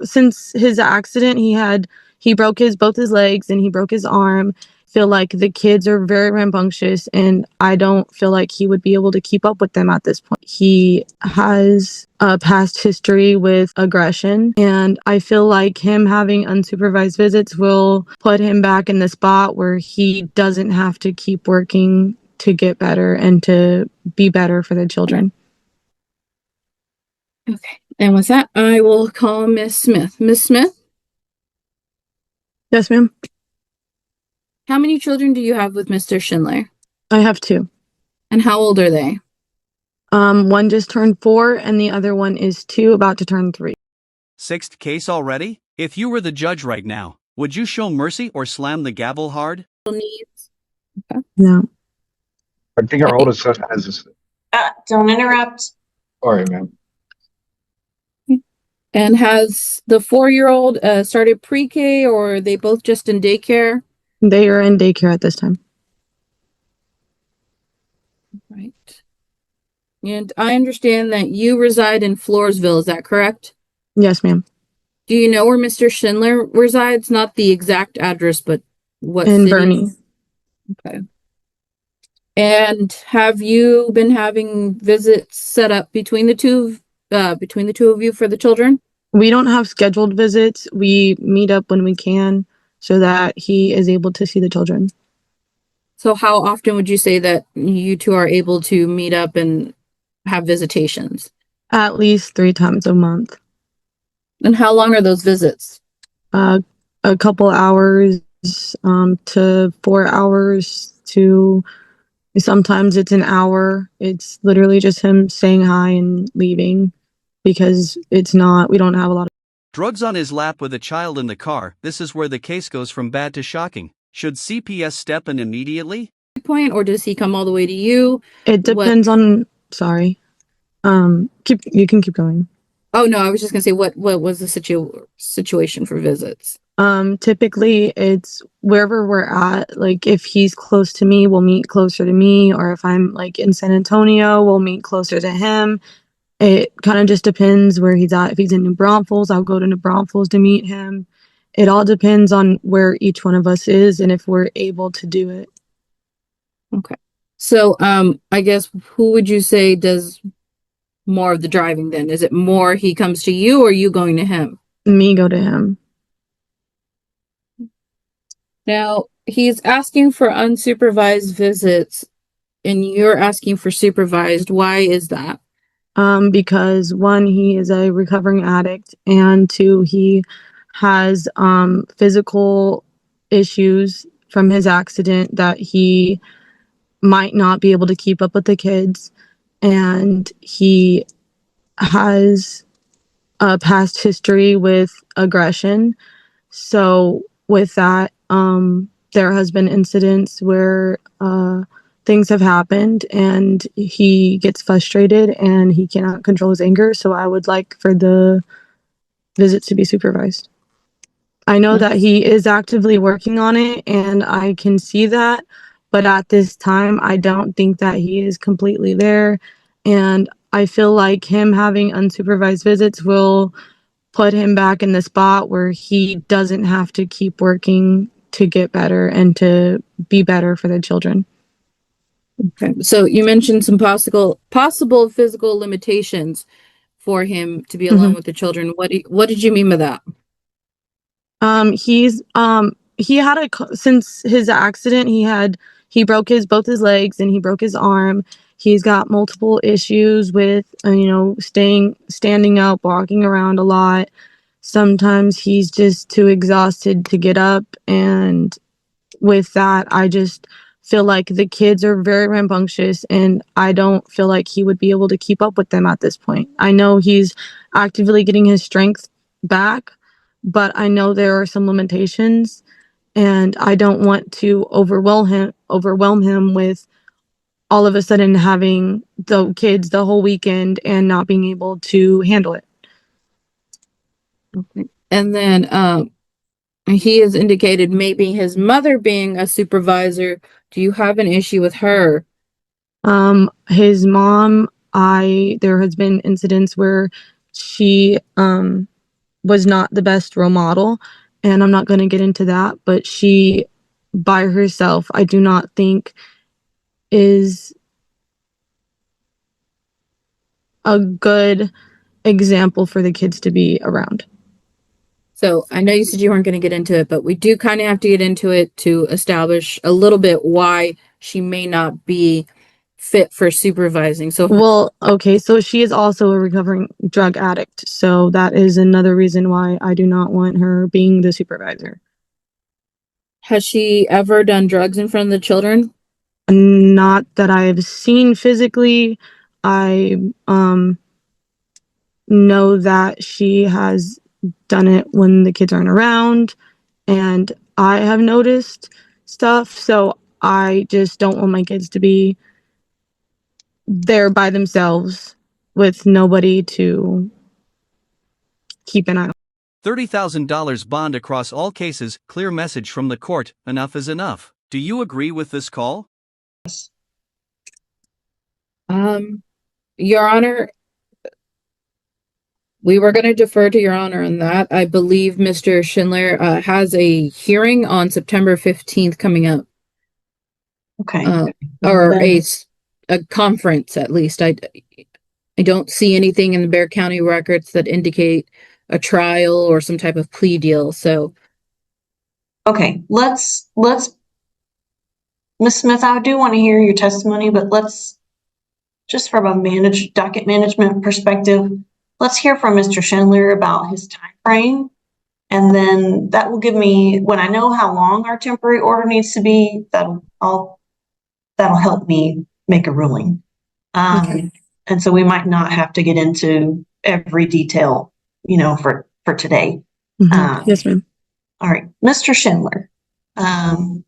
Since his accident, he broke both his legs and he broke his arm. Feel like the kids are very rambunctious, and I don't feel like he would be able to keep up with them at this point. He has a past history with aggression, and I feel like him having unsupervised visits will put him back in the spot where he doesn't have to keep working to get better and to be better for the children. Okay. And with that, I will call Miss Smith. Miss Smith? Yes, ma'am. How many children do you have with Mr. Schindler? I have 2. And how old are they? One just turned 4 and the other one is 2, about to turn 3. 6th case already? If you were the judge right now, would you show mercy or slam the gavel hard? Needs. Okay. No. I think our oldest son has this. Don't interrupt. Sorry, man. And has the 4-year-old started pre-K, or are they both just in daycare? They are in daycare at this time. Right. And I understand that you reside in Floresville, is that correct? Yes, ma'am. Do you know where Mr. Schindler resides? Not the exact address, but what in city? Bernie. Okay. And have you been having visits set up between the two of you for the children? We don't have scheduled visits. We meet up when we can so that he is able to see the children. So how often would you say that you two are able to meet up and have visitations? At least 3 times a month. And how long are those visits? A couple hours to 4 hours to sometimes it's an hour. It's literally just him saying hi and leaving because we don't have a lot of Drugs on his lap with a child in the car. This is where the case goes from bad to shocking. Should CPS step in immediately? Point, or does he come all the way to you? It depends on. Sorry. You can keep going. Oh no, I was just gonna say what was the situation for visits? Typically it's wherever we're at. Like if he's close to me, we'll meet closer to me, or if I'm like in San Antonio, we'll meet closer to him. It kind of just depends where he's at. If he's in New Braunfels, I'll go to New Braunfels to meet him. It all depends on where each one of us is and if we're able to do it. Okay. So, I guess who would you say does more of the driving then? Is it more he comes to you or you going to him? Me go to him. Now, he's asking for unsupervised visits and you're asking for supervised. Why is that? Because 1, he is a recovering addict, and 2, he has physical issues from his accident that he might not be able to keep up with the kids, and he has a past history with aggression. So with that, there has been incidents where things have happened and he gets frustrated and he cannot control his anger. So I would like for the visits to be supervised. I know that he is actively working on it and I can see that, but at this time, I don't think that he is completely there. And I feel like him having unsupervised visits will put him back in the spot where he doesn't have to keep working to get better and to be better for the children. Okay. So you mentioned some possible physical limitations for him to be alone with the children. What did you mean by that? Since his accident, he broke both his legs and he broke his arm. He's got multiple issues with, standing up, walking around a lot. Sometimes he's just too exhausted to get up. And with that, I just feel like the kids are very rambunctious and I don't feel like he would be able to keep up with them at this point. I know he's actively getting his strength back, but I know there are some limitations and I don't want to overwhelm him with all of a sudden having the kids the whole weekend and not being able to handle it. Okay. And then he has indicated maybe his mother being a supervisor. Do you have an issue with her? His mom, there has been incidents where she was not the best role model, and I'm not going to get into that, but she by herself I do not think is a good example for the kids to be around. So I know you said you weren't going to get into it, but we do kind of have to get into it to establish a little bit why she may not be fit for supervising. So, Well, okay, so she is also a recovering drug addict, so that is another reason why I do not want her being the supervisor. has she ever done drugs in front of the children? Not that I've seen physically. I know that she has done it when the kids aren't around, and I have noticed stuff, so I just don't want my kids to be there by themselves with nobody to keep an eye on. $30,000 bond across all cases, clear message from the court, enough is enough. Do you agree with this call? Your Honor, we were going to defer to Your Honor on that. I believe Mr. Schindler has a hearing on September 15th coming up. Okay. Or a conference, at least. I don't see anything in the Bexar County records that indicate a trial or some type of plea deal. So, Okay, let's, Ms. Smith, I do want to hear your testimony, but let's, just from a docket management perspective, let's hear from Mr. Schindler about his time frame. And then that will give me, when I know how long our temporary order needs to be, that'll help me make a ruling. Okay. And so we might not have to get into every detail, for today. Yes, ma'am. All right, Mr. Schindler, can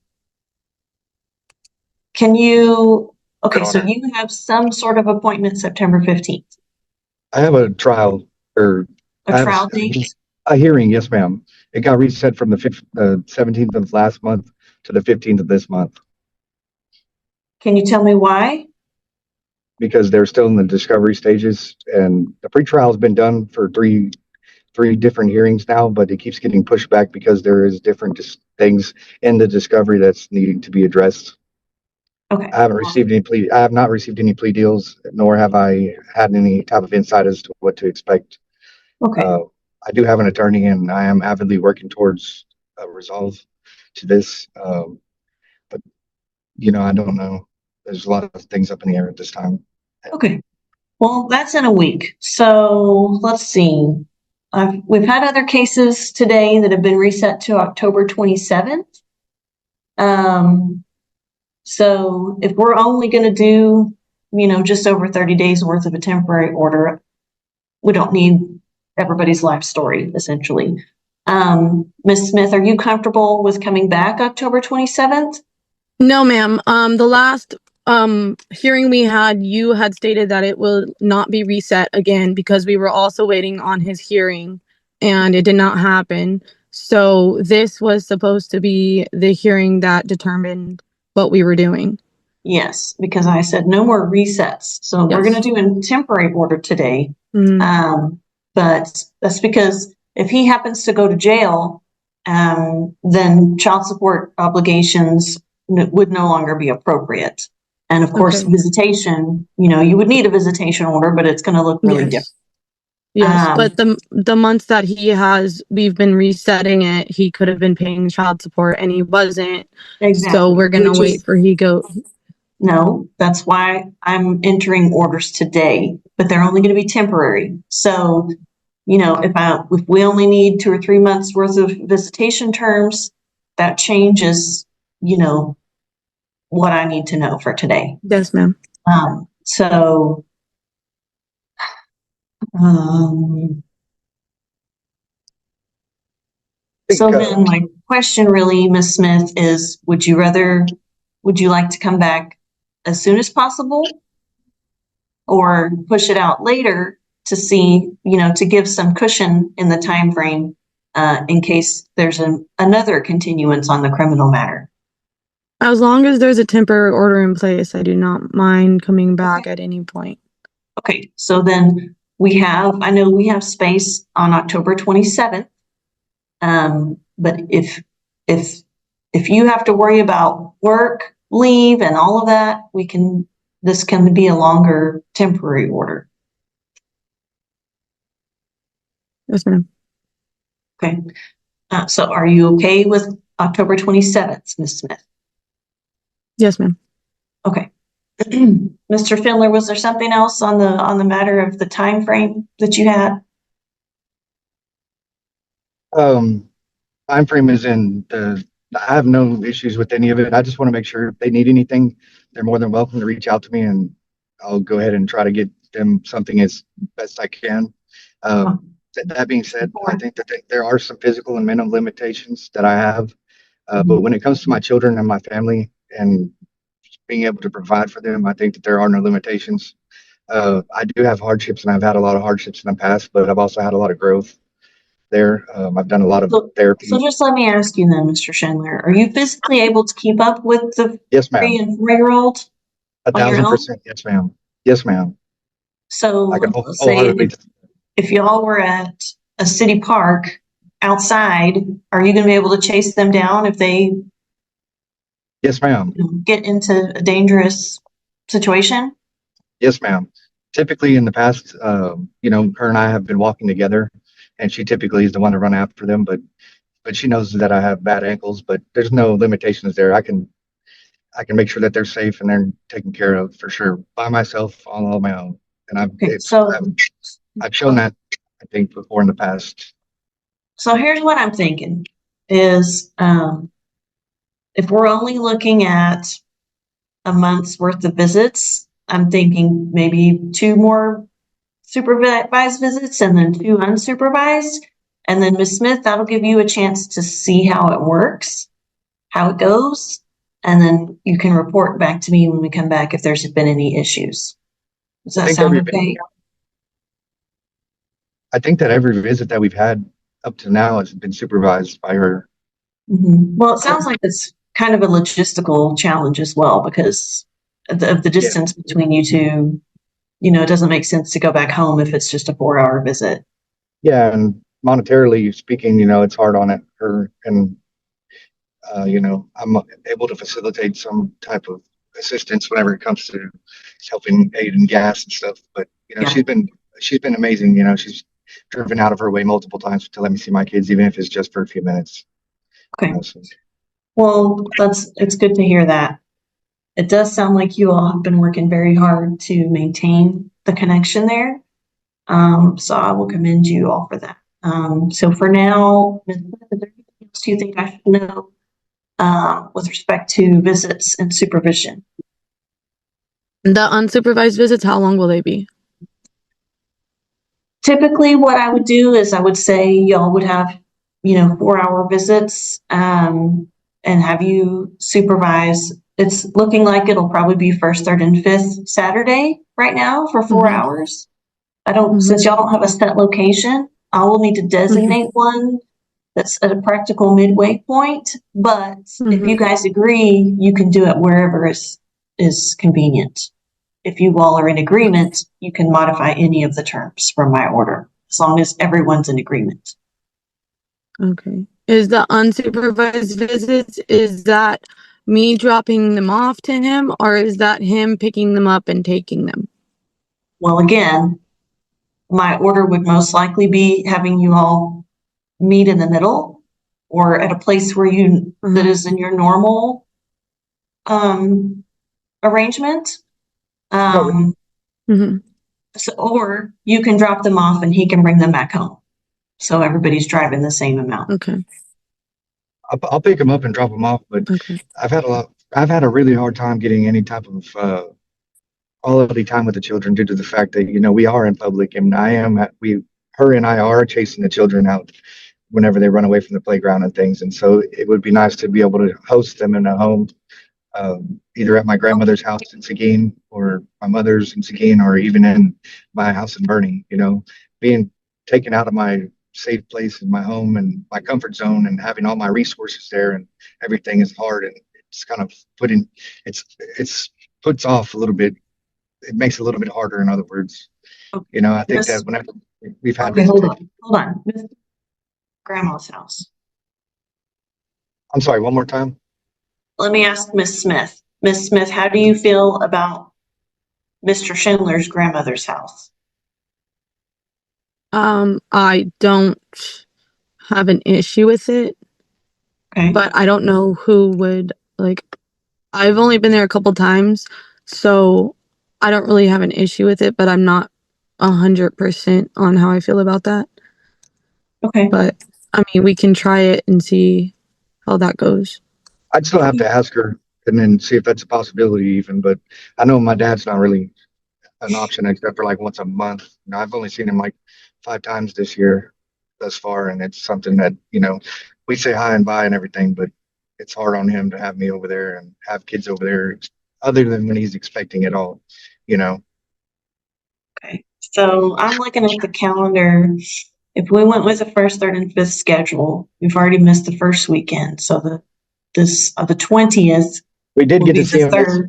you, okay, so you have some sort of appointment September 15th. I have a trial or A trial date? a hearing. Yes, ma'am. It got reset from the 17th of last month to the 15th of this month Can you tell me why? because they're still in the discovery stages, and the pretrial has been done for three different hearings now, but it keeps getting pushed back because there is different things in the discovery that's needing to be addressed. Okay. I have not received any plea deals, nor have I had any type of insight as to what to expect. Okay. I do have an attorney, and I am avidly working towards a resolve to this. But I don't know. There's a lot of things up in the air at this time. Okay. Well, that's in a week. So let's see. We've had other cases today that have been reset to October 27th. So if we're only going to do, just over 30 days worth of a temporary order, we don't need everybody's life story, essentially. Ms. Smith, are you comfortable with coming back October 27th? No, ma'am. The last hearing we had, you had stated that it will not be reset again because we were also waiting on his hearing and it did not happen. So this was supposed to be the hearing that determined what we were doing. Yes, because I said no more resets. So we're going to do a temporary order today. But that's because if he happens to go to jail, then child support obligations would no longer be appropriate. And of course, visitation, you would need a visitation order, but it's going to look really different. Yes, but the months that we've been resetting it, he could have been paying child support and he wasn't. Exactly. So we're going to wait for No, that's why I'm entering orders today, but they're only going to be temporary. So, if we only need 2 or 3 months worth of visitation terms, that changes, what I need to know for today. Yes, ma'am. So then my question really, Ms. Smith, is would you like to come back as soon as possible or push it out later to see, to give some cushion in the time frame in case there's another continuance on the criminal matter? As long as there's a temporary order in place, I do not mind coming back at any point. Okay, so then I know we have space on October 27th. But if you have to worry about work, leave, and all of that, this can be a longer temporary order. Yes, ma'am. Okay. So are you okay with October 27th, Ms. Smith? Yes, ma'am. Okay. Mr. Findler, was there something else on the matter of the time frame that you had? Time frame is I have no issues with any of it. I just want to make sure if they need anything, they're more than welcome to reach out to me, and I'll go ahead and try to get them something as best I can. That being said, I think that there are some physical and mental limitations that I have. But when it comes to my children and my family and being able to provide for them, I think that there are no limitations. I do have hardships, and I've had a lot of hardships in the past, but I've also had a lot of growth there. I've done a lot of therapy. So just let me ask you then, Mr. Schindler, are you physically able to keep up with the Yes, ma'am. 3 and 4-year-old? 1,000%. Yes, ma'am. Yes, ma'am. So I can let's say wholeheartedly. if y'all were at a city park outside, are you going to be able to chase them down if they Yes, ma'am. get into a dangerous situation? Yes, ma'am. Typically in the past, her and I have been walking together, and she typically is the one to run after them, but she knows that I have bad ankles, but there's no limitations there. I can make sure that they're safe and they're taken care of for sure by myself on all my own. And Okay, so I've shown that, I think, before in the past. So here's what I'm thinking is, if we're only looking at a month's worth of visits, I'm thinking maybe 2 more supervised visits and then 2 unsupervised. And then Ms. Smith, that'll give you a chance to see how it works, how it goes. And then you can report back to me when we come back if there's been any issues. Does that sound okay? I think that every visit that we've had up to now has been supervised by her. Well, it sounds like it's kind of a logistical challenge as well because of the distance between you two. It doesn't make sense to go back home if it's just a 4-hour visit. Yeah, and monetarily speaking, it's hard on her, and I'm able to facilitate some type of assistance whenever it comes to helping aid in gas and stuff. But she's been amazing. She's driven out of her way multiple times to let me see my kids, even if it's just for a few minutes. Okay. Well, it's good to hear that. It does sound like you all have been working very hard to maintain the connection there. So I will commend you all for that. So for now, is there anything else you think I should know with respect to visits and supervision? The unsupervised visits, how long will they be? Typically, what I would do is I would say y'all would have, 4-hour visits and have you supervise. It's looking like it'll probably be first, third, and fifth Saturday right now for 4 hours. Since y'all don't have a set location, I will need to designate one that's at a practical midway point. But if you guys agree, you can do it wherever is convenient. If you all are in agreement, you can modify any of the terms from my order, as long as everyone's in agreement. Okay. Is the unsupervised visits, is that me dropping them off to him, or is that him picking them up and taking them? Well, again, my order would most likely be having you all meet in the middle or at a place where that is in your normal arrangement. Or you can drop them off and he can bring them back home. So everybody's driving the same amount. Okay. I'll pick them up and drop them off, but I've had a really hard time getting any type of quality time with the children due to the fact that we are in public, and her and I are chasing the children out whenever they run away from the playground and things. And so it would be nice to be able to host them in a home, either at my grandmother's house in Seguin or my mother's in Seguin, or even in my house in Bernie. Being taken out of my safe place in my home and my comfort zone and having all my resources there and everything is hard, and it's kind of puts off a little bit it makes it a little bit harder, in other words. Okay. You know, I think Miss- that whenever we've had Okay, hold visitation. on. Miss Grandma's house. I'm sorry, one more time. Let me ask Miss Smith. Miss Smith, how do you feel about Mr. Schindler's grandmother's house? I don't have an issue with it, Okay, but I don't know who would like. I've only been there a couple times, so I don't really have an issue with it, but I'm not 100% on how I feel about that. okay. But I mean, we can try it and see how that goes. I'd still have to ask her and then see if that's a possibility even, but I know my dad's not really an option except for like once a month. You know, I've only seen him like 5 times this year thus far, and it's something that, you know, we say hi and bye and everything, but it's hard on him to have me over there and have kids over there other than when he's expecting it all, you know. Okay, so I'm looking at the calendar. If we went with the first, third, and fifth schedule, we've already missed the first weekend. So the 20th We did will get be to see the him. third.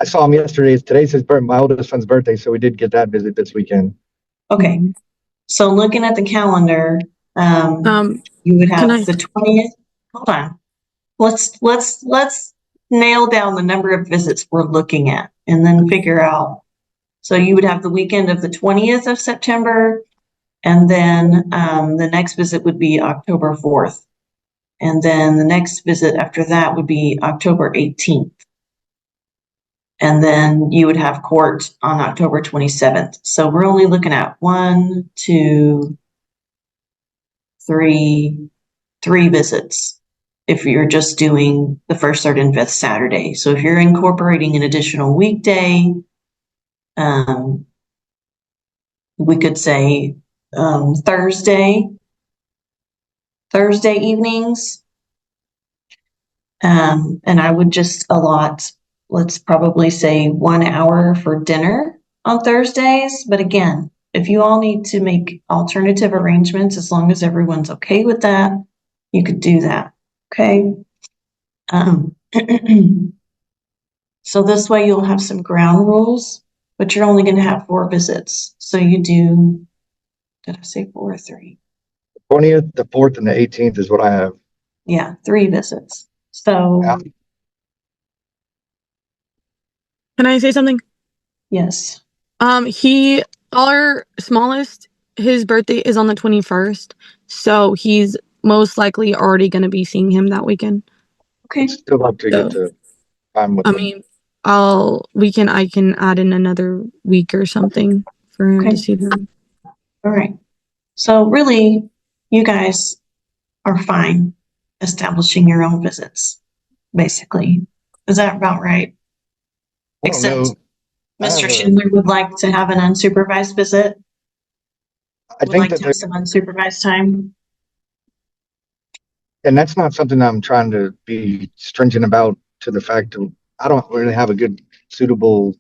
I saw him yesterday. Today's my oldest son's birthday, so we did get that visit this weekend. Okay, so looking at the calendar, you would Can have I? the 20th. Hold on. Let's nail down the number of visits we're looking at and then figure out. So you would have the weekend of the 20th of September, and then the next visit would be October 4th. And then the next visit after that would be October 18th. And then you would have court on October 27th. So we're only looking at 1, 2, 3 visits if you're just doing the first, third, and fifth Saturday. So if you're incorporating an additional weekday, we could say Thursday evenings. And I would just allot, let's probably say 1 hour for dinner on Thursdays. But again, if you all need to make alternative arrangements, as long as everyone's okay with that, you could do that. Okay. So this way you'll have some ground rules, but you're only going to have 4 visits. So you do, did I say 4 or 3? 20th, the 4th, and the 18th is what I have. Yeah, 3 visits. So Yeah. Can I say something? yes. Our smallest, his birthday is on the 21st, so he's most likely already going to be seeing him that weekend. Okay. I'd still like to get to time with I him. mean, I can add in another week or something for him to see them. All right. So really, you guys are fine establishing your own visits, basically. Is that about right? I don't know. Except I Mr. have Schindler would like to have an unsupervised visit. I Would think like that to have some unsupervised time. and that's not something I'm trying to be stringent about to the fact of I don't really have a good suitable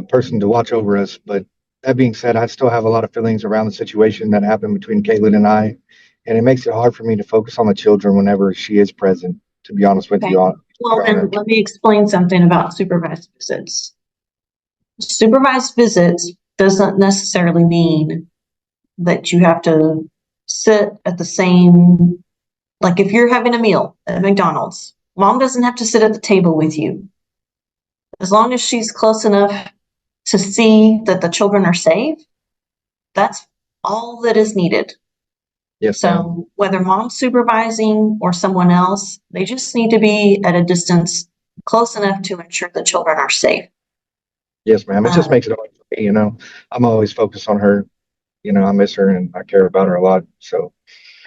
person to watch over us. But that being said, I still have a lot of feelings around the situation that happened between Caitlin and I, and it makes it hard for me to focus on the children whenever she is present. To be honest with Okay. you, Well, Your then Honor. let me explain something about supervised visits. Supervised visits doesn't necessarily mean that you have to sit at the same, like if you're having a meal at McDonald's, mom doesn't have to sit at the table with you. As long as she's close enough to see that the children are safe, that's all that is needed. Yes, ma'am. So whether mom's supervising or someone else, they just need to be at a distance close enough to ensure the children are safe. Yes, ma'am. It just makes it hard for me, you know. I'm always focused on her. You know, I miss her and I care about her a lot. So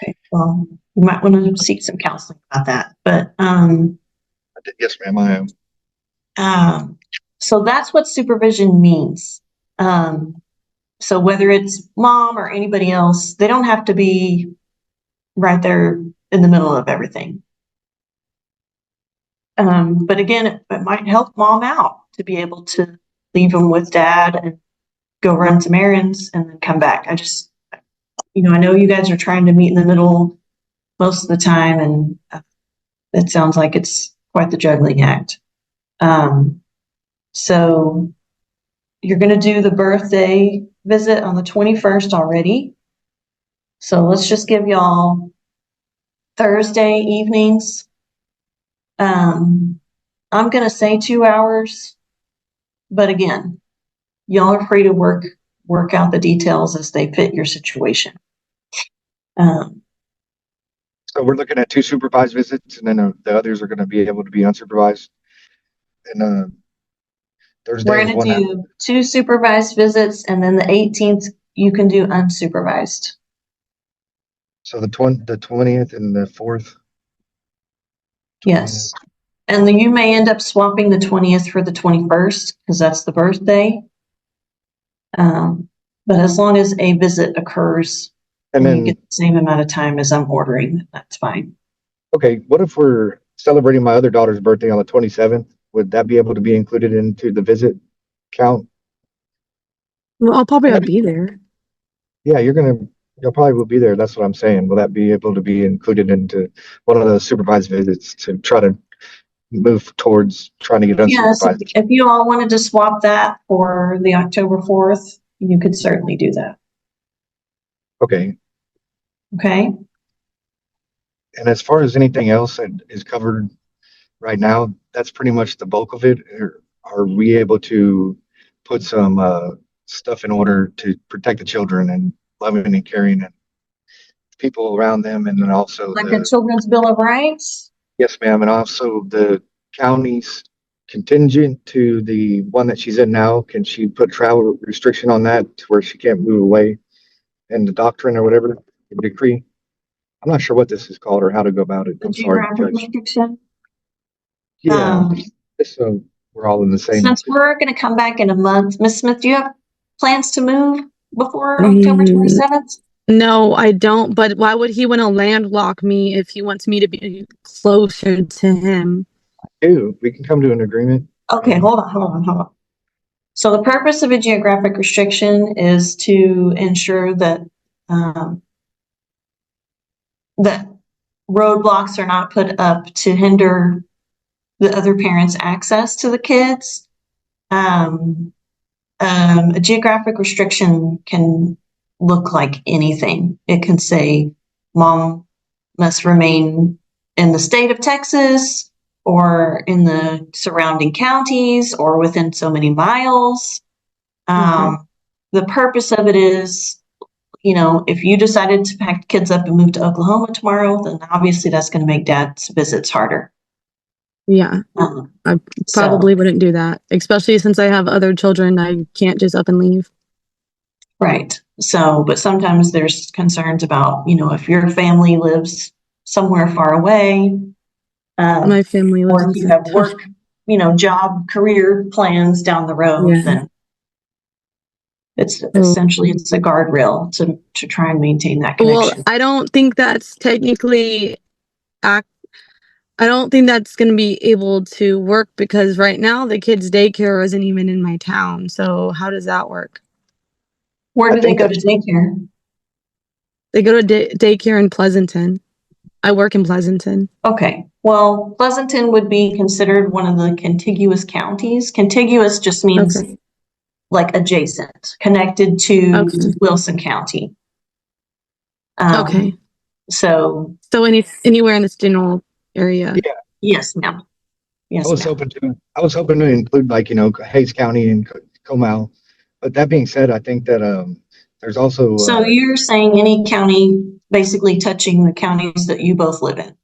Okay, well, you might want to seek some counseling about that. But yes, ma'am, I am. so that's what supervision means. So whether it's mom or anybody else, they don't have to be right there in the middle of everything. But again, it might help mom out to be able to leave them with dad and go run some errands and then come back. I just, I know you guys are trying to meet in the middle most of the time, and it sounds like it's quite the juggling act. So you're going to do the birthday visit on the 21st already. So let's just give y'all Thursday evenings. I'm going to say 2 hours, but again, y'all are free to work out the details as they fit your situation. So we're looking at 2 supervised visits, and then the others are going to be able to be unsupervised. And Thursday We're is going one. to do 2 supervised visits, and then the 18th you can do unsupervised. So the 20th and the 4th. Yes. And then you may end up swapping the 20th for the 21st because that's the birthday. But as long as a visit occurs and then you get the same amount of time as I'm ordering, that's fine. Okay, what if we're celebrating my other daughter's birthday on the 27th? Would that be able to be included into the visit count? Well, I'll probably be there. Yeah, you'll probably will be there. That's what I'm saying. Will that be able to be included into one of those supervised visits to try to move towards trying to get unsupervised? Yes, if you all wanted to swap that for the October 4th, you could certainly do that. Okay. Okay. And as far as anything else that is covered right now, that's pretty much the bulk of it. Are we able to put some stuff in order to protect the children and loving and caring and people around them, and then also like a Children's Bill of Rights? Yes, ma'am, and also the county's contingent to the one that she's in now. Can she put travel restriction on that to where she can't move away? And the doctrine or whatever, the decree. I'm not sure what this is called or how to go about it. I'm sorry, Judge. Restriction? Yeah, so we're all in the same. Since we're going to come back in a month, Ms. Smith, do you have plans to move before October 27th? No, I don't. But why would he want to landlock me if he wants me to be closer to him? Ew, we can come to an agreement. Okay, hold on. So the purpose of a geographic restriction is to ensure that that roadblocks are not put up to hinder the other parent's access to the kids. A geographic restriction can look like anything. It can say mom must remain in the state of Texas or in the surrounding counties or within so many miles. The purpose of it is, if you decided to pack kids up and move to Oklahoma tomorrow, then obviously that's going to make dad's visits harder. Yeah, I probably wouldn't do that, especially since I have other children. I can't just up and leave. Right. So, but sometimes there's concerns about, if your family lives somewhere far away. My family lives or if you have work, job, career plans down the road, then it's essentially it's a guardrail to try and maintain that connection. Well, I don't think that's technically I don't think that's going to be able to work because right now the kids' daycare isn't even in my town. So how does that work? Where do they go to daycare? They go to daycare in Pleasanton. I work in Pleasanton. Okay. Well, Pleasanton would be considered one of the contiguous counties. Contiguous just means like adjacent, connected to Wilson County. So anywhere in this general area. Yeah. Yes, ma'am. Yes, I was hoping to include Hayes County and Comal. But that being said, I think that there's also so you're saying any county basically touching the counties that you both live in?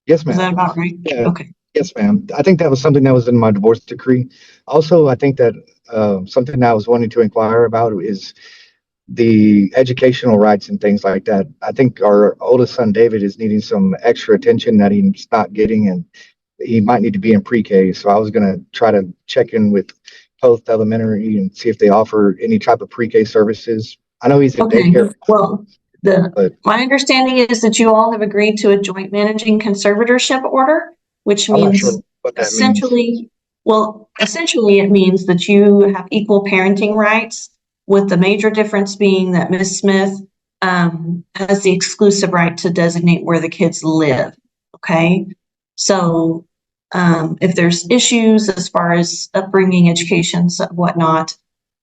Yes, ma'am. Is that about right? Yeah. Okay. Yes, ma'am. I think that was something that was in my divorce decree. Also, I think that something that I was wanting to inquire about is the educational rights and things like that. I think our oldest son, David, is needing some extra attention that he's not getting, and he might need to be in pre-K. So I was going to try to check in with Post Elementary and see if they offer any type of pre-K services. I know he's in daycare. Well, my understanding is that you all have agreed to a joint managing conservatorship order, which means I'm not sure what that essentially it means that you have equal parenting rights, with the major difference being that Ms. Smith has the exclusive right to designate where the kids live. Okay. So if there's issues as far as upbringing, education, whatnot,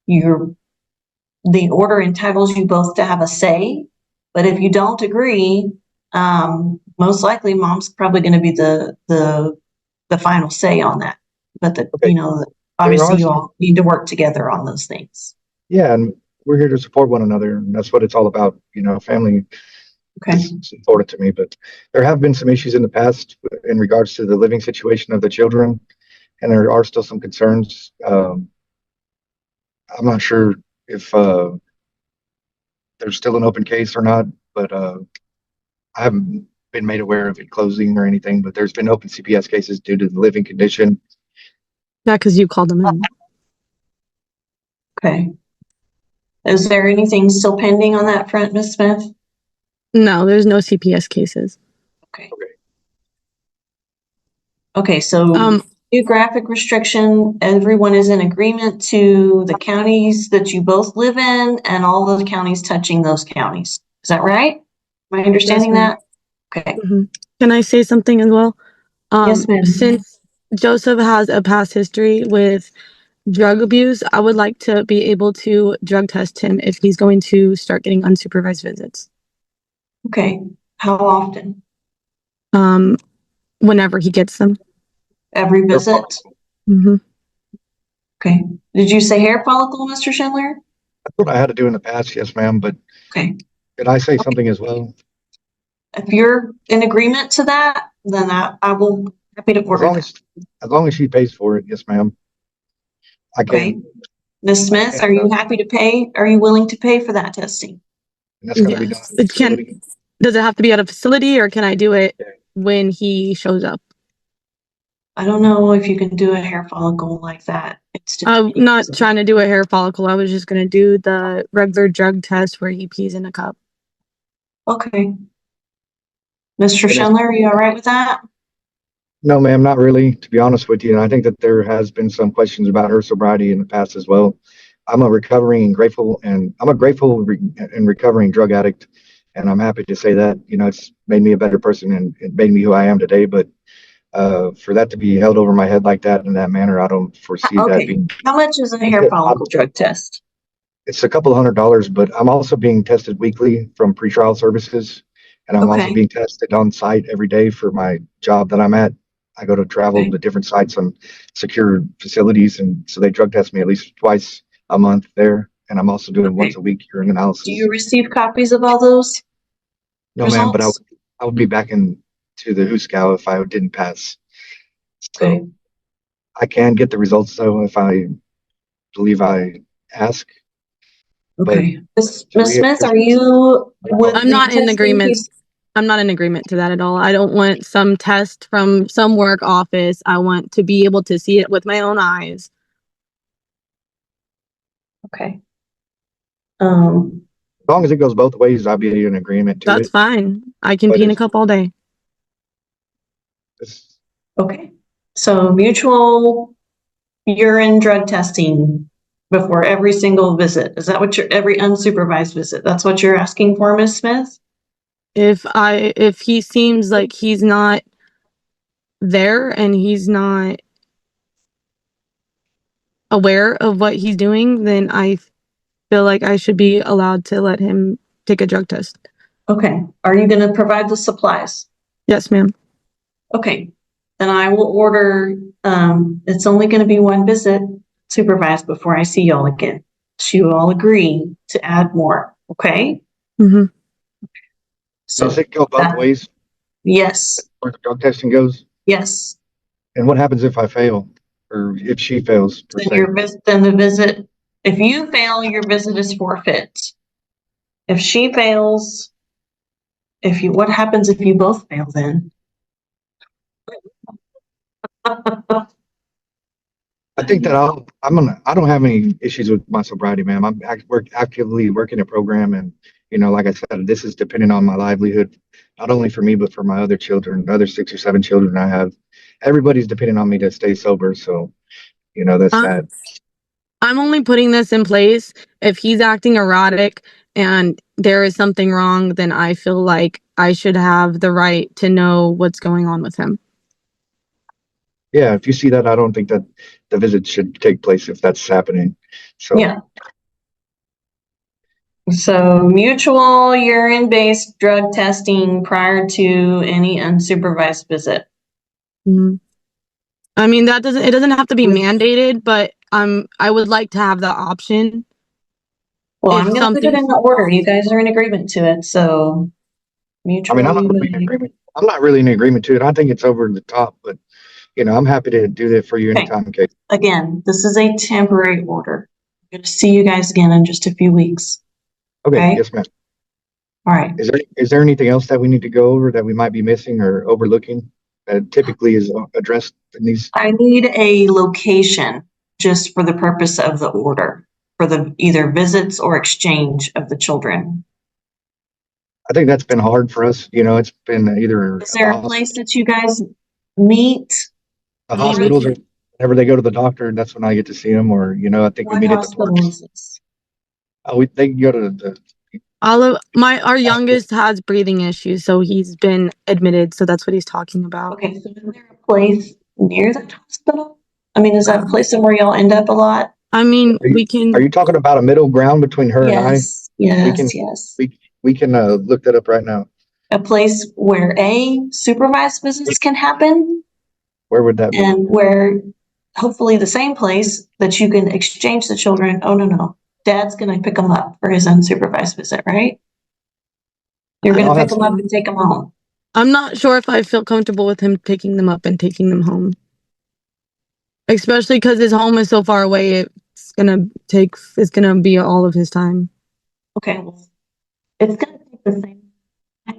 the order entitles you both to have a say, but if you don't agree, most likely mom's probably going to be the final say on that. But Okay. obviously you all need to work together on those things. Yeah, and we're here to support one another, and that's what it's all about. Family Okay. is important to me, but there have been some issues in the past in regards to the living situation of the children, and there are still some concerns. I'm not sure if there's still an open case or not, but I haven't been made aware of it closing or anything, but there's been open CPS cases due to the living condition. Yeah, because you called them in. Okay. Is there anything still pending on that front, Ms. Smith? No, there's no CPS cases. Okay. Okay, so geographic restriction, everyone is in agreement to the counties that you both live in and all the counties touching those counties. Is that right? Am I understanding that? Okay. Mm-hmm. Can I say something as well? Yes, ma'am. Since Joseph has a past history with drug abuse, I would like to be able to drug test him if he's going to start getting unsupervised visits. Okay. How often? Whenever he gets them. Every visit? Mm-hmm. Okay. Did you say hair follicle, Mr. Schindler? That's what I had to do in the past, yes, ma'am, but okay. Could I say something as well? If you're in agreement to that, then I will be happy to order as long as she pays for it, yes, ma'am. I can. Okay. Ms. Smith, are you happy to pay? Are you willing to pay for that testing? And that's going to be done. Does it have to be at a facility, or can I do it when he shows up? I don't know if you can do a hair follicle like that. I'm not trying to do a hair follicle. I was just going to do the regular drug test where he pees in a cup. Okay. Mr. Schindler, are you all right with that? No, ma'am, not really, to be honest with you. And I think that there has been some questions about her sobriety in the past as well. I'm a grateful and recovering drug addict. And I'm happy to say that, it's made me a better person and it made me who I am today. But for that to be held over my head like that in that manner, I don't foresee that being. How much is a hair follicle drug test? It's a couple $100, but I'm also being tested weekly from pretrial services. And I'm also being tested on site every day for my job that I'm at. I go to travel to different sites on secure facilities. And so they drug test me at least twice a month there. And I'm also doing once a week urine analysis. Do you receive copies of all those? No, ma'am, but I would be back into the HUSCAO if I didn't pass. So I can get the results though if I believe I ask. Okay. Ms. Smith, are you? I'm not in agreement. I'm not in agreement to that at all. I don't want some test from some work office. I want to be able to see it with my own eyes. As Okay. long as it goes both ways, I'll be in agreement to it. That's fine. I can pee in a cup all day. Okay. So mutual urine drug testing before every single visit. Is that what every unsupervised visit? That's what you're asking for, Ms. Smith? If he seems like he's not there and he's not aware of what he's doing, then I feel like I should be allowed to let him take a drug test. Okay. Are you going to provide the supplies? Yes, ma'am. Okay. Then I will order, it's only going to be one visit supervised before I see y'all again. So you all agree to add more. Okay. Mm-hmm. So does it go both ways? Yes. Where the drug testing goes? Yes. And what happens if I fail or if she fails? Then the visit, if you fail, your visit is forfeit. If she fails, what happens if you both fail then? I think that I don't have any issues with my sobriety, ma'am. I'm actively working a program, and like I said, this is dependent on my livelihood, not only for me but for my other children, the other 6 or 7 children I have. Everybody's depending on me to stay sober, so that's sad. I'm only putting this in place if he's acting erratic and there is something wrong. Then I feel like I should have the right to know what's going on with him. Yeah, if you see that, I don't think that the visit should take place if that's happening. So Yeah. So mutual urine-based drug testing prior to any unsupervised visit. Mhm. I mean, it doesn't have to be mandated, but I would like to have the option. Well, If I'm gonna put it something, in the order. You guys are in agreement to it, so I mean, mutual. I'm not really in agreement. I'm not really in agreement to it. I think it's over the top, but I'm happy to do that for you Okay. anytime, Kate. Again, this is a temporary order. I'm gonna see you guys again in just a few weeks. Okay, Okay. yes, ma'am. All right. Is there anything else that we need to go over that we might be missing or overlooking that typically is addressed in these? I need a location just for the purpose of the order for the either visits or exchange of the children. I think that's been hard for us. It's been either Is there a place that you guys meet? the hospitals, or whenever they go to the doctor, that's when I get to see them. Or I think we What meet at the hospital park. is this? They can go to the. our youngest has breathing issues, so he's been admitted. So that's what he's talking about. Okay, so is there a place near that hospital? I mean, is that a place where y'all end up a lot? I mean, we can. Are you talking about a middle ground between her and I? Yes, yes, yes. We can look that up right now. A place where supervised visits can happen Where would that be? and where hopefully the same place that you can exchange the children. Oh, no. Dad's going to pick them up for his unsupervised visit, right? You're going to pick them up and take them home. I'm not sure if I feel comfortable with him picking them up and taking them home. Especially because his home is so far away, it's gonna be all of his time. Okay, well, it's going to take the same.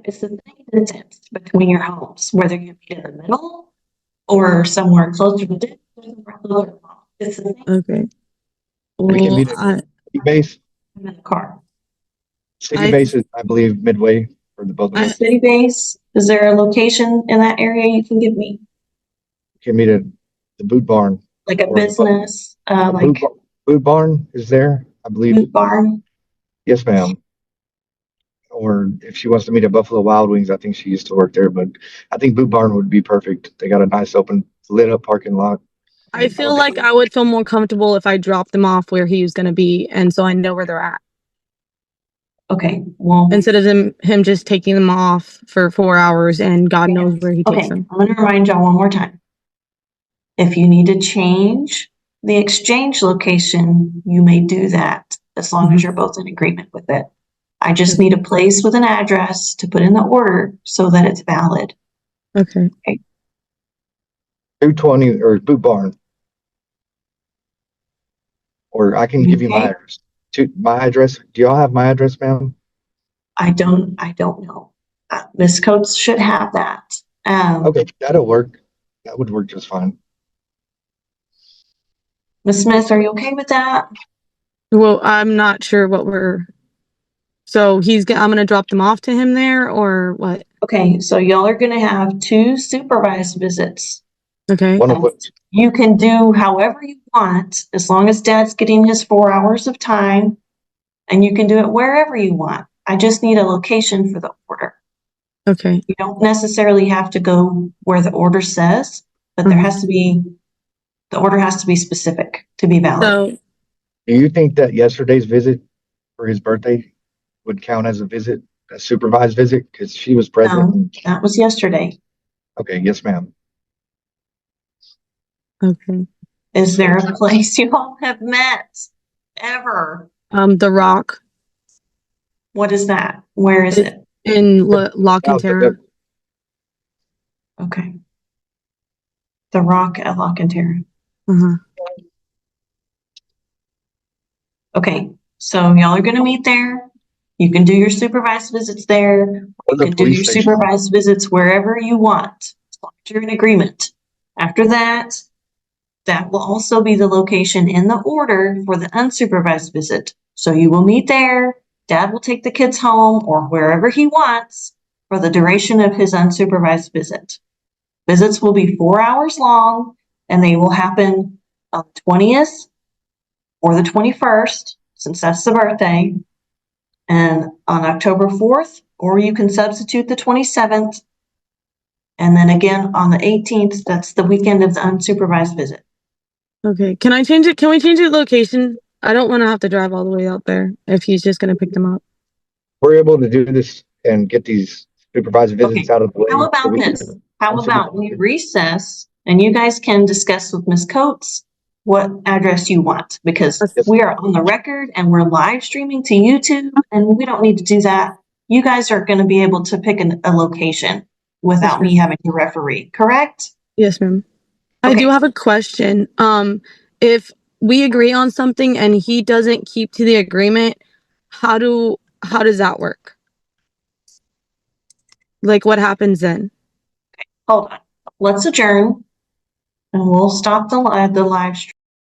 It's the same distance between your homes, whether you meet in the middle or somewhere closer to this. It's the same. Okay. We can Well, meet at City Base. I'm in the car. City Base is, I believe, midway for the both of us. City Base, is there a location in that area you can give me? We can meet at the Boot Barn. Like a business, like Boot Barn is there, I believe. Boot Barn? Yes, ma'am. Or if she wants to meet at Buffalo Wild Wings, I think she used to work there, but I think Boot Barn would be perfect. They got a nice open lit up parking lot. I feel like I would feel more comfortable if I dropped them off where he was going to be, and so I know where they're at. Okay, well, instead of him just taking them off for 4 hours and God knows where he takes them. I'm going to remind y'all one more time. If you need to change the exchange location, you may do that as long as you're both in agreement with it. I just need a place with an address to put in the order so that it's valid. Okay. 220 or Boot Barn. Or I can give you my address. My address. Do y'all have my address, ma'am? I don't know. Miss Coates should have that. Okay, that'll work. That would work just fine. Miss Smith, are you okay with that? Well, I'm not sure what so I'm going to drop them off to him there or what? Okay, so y'all are going to have 2 supervised visits. Okay. You can do however you want, as long as Dad's getting his 4 hours of time, and you can do it wherever you want. I just need a location for the order. Okay. You don't necessarily have to go where the order says, but there has to be, the order has to be specific to be valid. So, do you think that yesterday's visit for his birthday would count as a supervised visit? Because she was present. No, that was yesterday. Okay, yes, ma'am. Okay. Is there a place you all have met ever? The Rock. What is that? Where is it? In Lock and Terror. Okay. The Rock at Lock and Terror. Okay, so y'all are going to meet there. You can do your supervised visits there. You can do your supervised visits wherever you want, as long as you're in agreement. After that, that will also be the location in the order for the unsupervised visit. So you will meet there. Dad will take the kids home or wherever he wants for the duration of his unsupervised visit. Visits will be 4 hours long, and they will happen on the 20th or the 21st, since that's the birthday, and on October 4th, or you can substitute the 27th, And then again on the 18th, that's the weekend of the unsupervised visit. Okay, can I change it? Can we change the location? I don't want to have to drive all the way out there if he's just going to pick them up. We're able to do this and get these supervised visits Okay. out of the way. How about this? How about we recess and you guys can discuss with Ms. Coates what address you want, because we are on the record and we're live streaming to YouTube and we don't need to do that. You guys are going to be able to pick a location without me having to referee, correct? Yes, ma'am. I do have a question. If we agree on something and he doesn't keep to the agreement, how does that work? Like, what happens then? Hold on. Let's adjourn and we'll stop the live stream.